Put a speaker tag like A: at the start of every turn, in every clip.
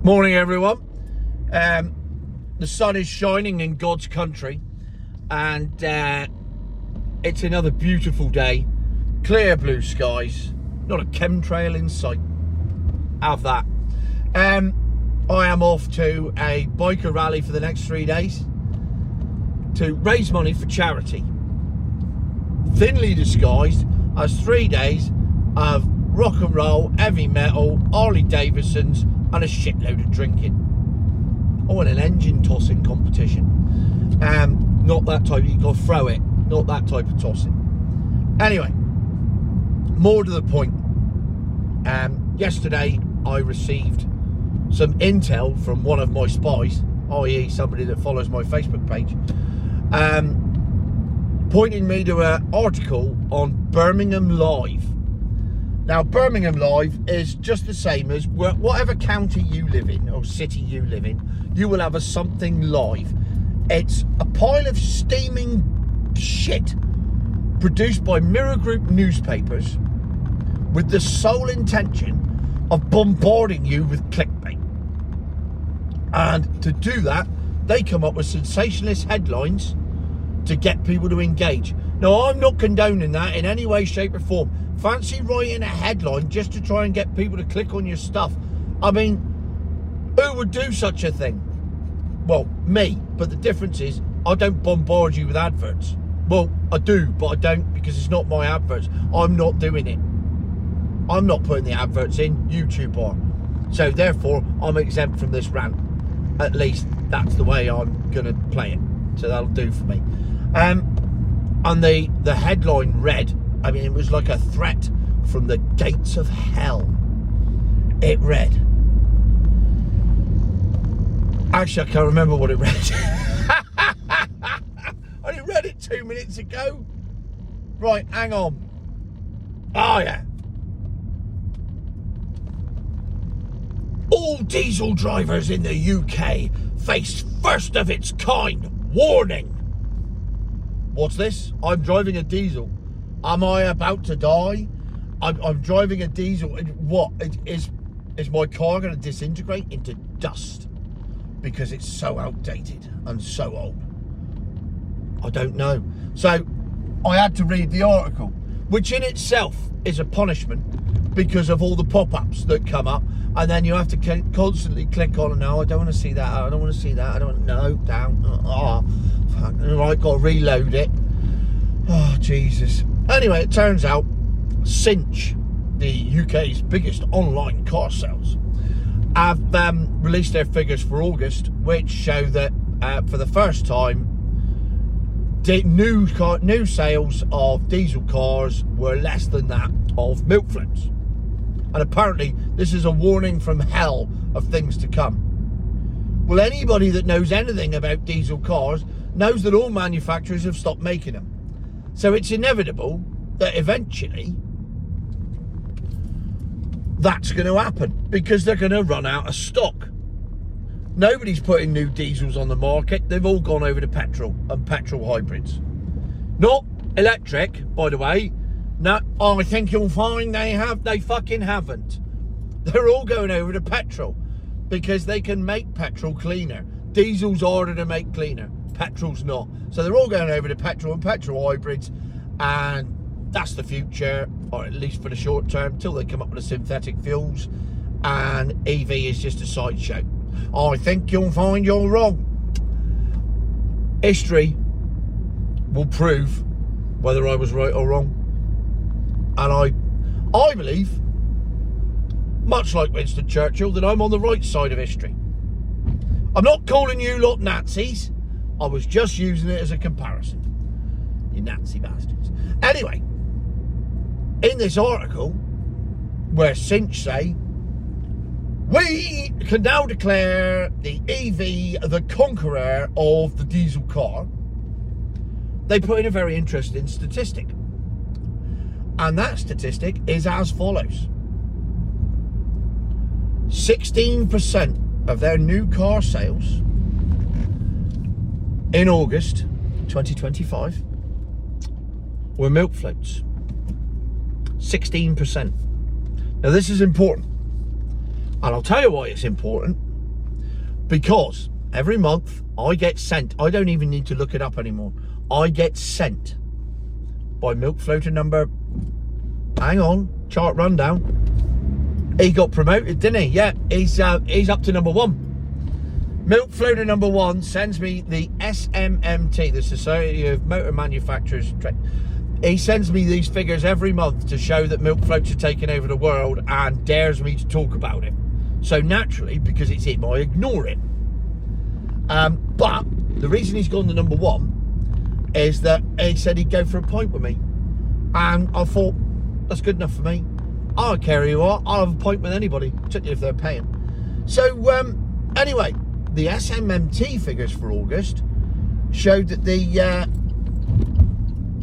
A: Morning, everyone. The sun is shining in God's country, and it's another beautiful day. Clear blue skies, not a chemtrail in sight. Have that. I am off to a biker rally for the next 3 days to raise money for charity. Thinly disguised as 3 days of rock and roll, heavy metal, Harley Davidsons, and a shitload of drinking. Oh, and an engine tossing competition. Not that type, you gotta throw it, not that type of tossing. Anyway, more to the point. Yesterday I received some intel from one of my spies, i.e. somebody that follows my Facebook page, pointing me to an article on Birmingham Live. Now, Birmingham Live is just the same as whatever county you live in or city you live in, you will have a something live. It's a pile of steaming shit produced by Mirror Group newspapers with the sole intention of bombarding you with clickbait. And to do that, they come up with sensationalist headlines to get people to engage. Now, I'm not condoning that in any way, shape or form. Fancy writing a headline just to try and get people to click on your stuff? I mean, who would do such a thing? Well, me. But the difference is, I don't bombard you with adverts. Well, I do, but I don't, because it's not my adverts. I'm not doing it. I'm not putting the adverts in, YouTube are. So therefore, I'm exempt from this rant. At least that's the way I'm going to play it. So that'll do for me. And the headline read, I mean, it was like a threat from the gates of hell. It read. Actually, I can't remember what it read. I only read it 2 minutes ago. Right, hang on. Oh, yeah. All diesel drivers in the UK face first of its kind warning. What's this? I'm driving a diesel. Am I about to die? I'm driving a diesel. What? Is my car going to disintegrate into dust because it's so outdated and so old? I don't know. So I had to read the article, which in itself is a punishment because of all the pop-ups that come up, and then you have to constantly click on, no, I don't want to see that, I don't want to see that, I don't want, no, down, fuck, right, got to reload it. Oh, Jesus. Anyway, it turns out Cinch, the UK's biggest online car sales, have released their figures for August, which show that for the first time, new sales of diesel cars were less than that of milk floats. And apparently, this is a warning from hell of things to come. Well, anybody that knows anything about diesel cars knows that all manufacturers have stopped making them. So it's inevitable that eventually that's going to happen because they're going to run out of stock. Nobody's putting new diesels on the market. They've all gone over to petrol and petrol hybrids. Not electric, by the way. No, I think you'll find they fucking haven't. They're all going over to petrol because they can make petrol cleaner. Diesel's harder to make cleaner. Petrol's not. So they're all going over to petrol and petrol hybrids, and that's the future, or at least for the short term, till they come up with the synthetic fuels, and EV is just a sideshow. I think you'll find you're wrong. History will prove whether I was right or wrong. And I believe, much like Winston Churchill, that I'm on the right side of history. I'm not calling you lot Nazis. I was just using it as a comparison. You Nazi bastards. Anyway, in this article, where Cinch say, we can now declare the EV the conqueror of the diesel car, they put in a very interesting statistic. And that statistic is as follows. 16% of their new car sales in August 2025 were milk floats. 16%. Now, this is important. And I'll tell you why it's important. Because every month I get sent, I don't even need to look it up anymore, I get sent by milk floater number, hang on, chart rundown. He got promoted, didn't he? Yeah, he's up to number 1. Milk floater number 1 sends me the SMMT, the Society of Motor Manufacturers. He sends me these figures every month to show that milk floats are taking over the world and dares me to talk about it. So naturally, because it's him, I ignore it. But the reason he's gone to number 1 is that he said he'd go for a pint with me. And I thought, that's good enough for me. I don't care who you are, I'll have a pint with anybody, particularly if they're paying. So anyway, the SMMT figures for August showed that the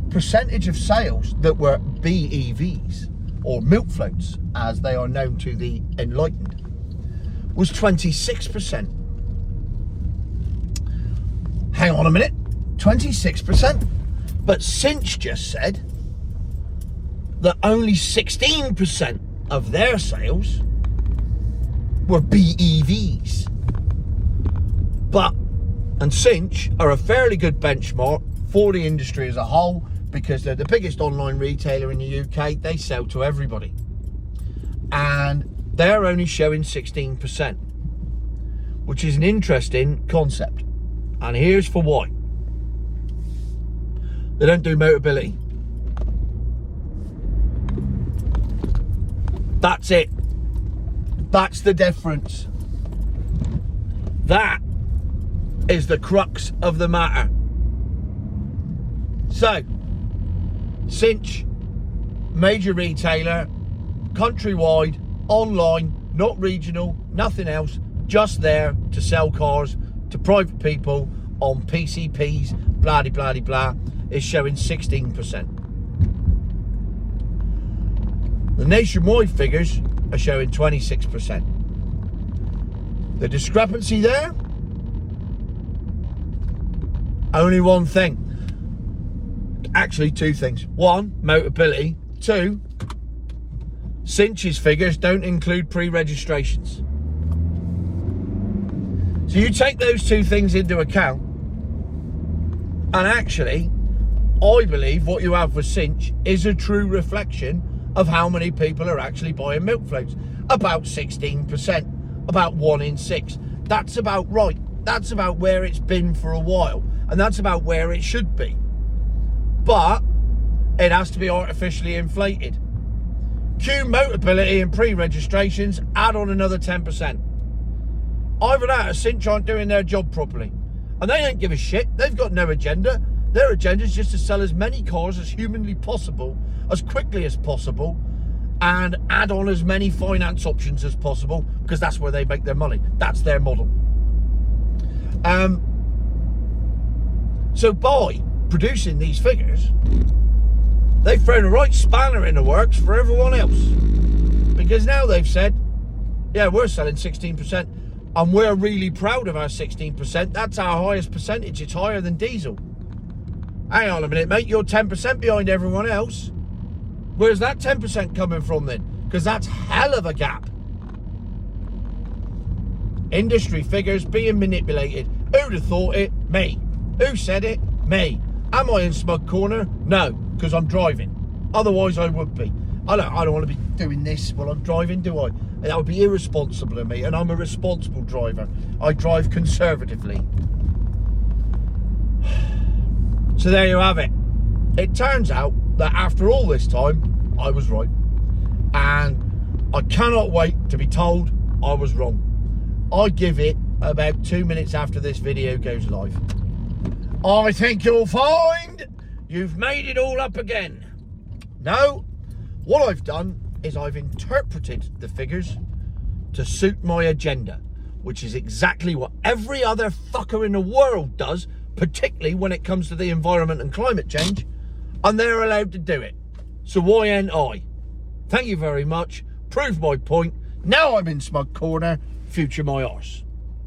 A: percentage of sales that were BEVs, or milk floats as they are known to the enlightened, was 26%. Hang on a minute, 26%? But Cinch just said that only 16% of their sales were BEVs. And Cinch are a fairly good benchmark for the industry as a whole, because they're the biggest online retailer in the UK. They sell to everybody. And they're only showing 16%, which is an interesting concept. And here's for why. They don't do Motability. That's it. That's the difference. That is the crux of the matter. So, Cinch, major retailer, countrywide, online, not regional, nothing else, just there to sell cars to private people on PCPs, blah blah blah, is showing 16%. The nationwide figures are showing 26%. The discrepancy there? Only one thing. Actually, 2 things. 1, Motability. 2, Cinch's figures don't include pre-registrations. So you take those 2 things into account, and actually, I believe what you have with Cinch is a true reflection of how many people are actually buying milk floats. About 16%, about 1 in 6. That's about right. That's about where it's been for a while, and that's about where it should be. But it has to be artificially inflated. Cue Motability and pre-registrations, add on another 10%. Either that or Cinch aren't doing their job properly. And they don't give a shit. They've got no agenda. Their agenda is just to sell as many cars as humanly possible, as quickly as possible, and add on as many finance options as possible, because that's where they make their money. That's their model. So by producing these figures, they've thrown a right spanner in the works for everyone else, because now they've said, yeah, we're selling 16%, and we're really proud of our 16%. That's our highest percentage. It's higher than diesel. Hang on a minute, mate, you're 10% behind everyone else. Where's that 10% coming from then? Because that's hell of a gap. Industry figures being manipulated. Who'd have thought it? Me. Who said it? Me. Am I in smug corner? No, because I'm driving. Otherwise I would be. I don't want to be doing this while I'm driving, do I? That would be irresponsible of me, and I'm a responsible driver. I drive conservatively. So there you have it. It turns out that after all this time, I was right. And I cannot wait to be told I was wrong. I give it about 2 minutes after this video goes live. I think you'll find you've made it all up again. No, what I've done is I've interpreted the figures to suit my agenda, which is exactly what every other fucker in the world does, particularly when it comes to the environment and climate change, and they're allowed to do it. So why ain't I? Thank you very much. Proved my point. Now I'm in smug corner. Future my arse.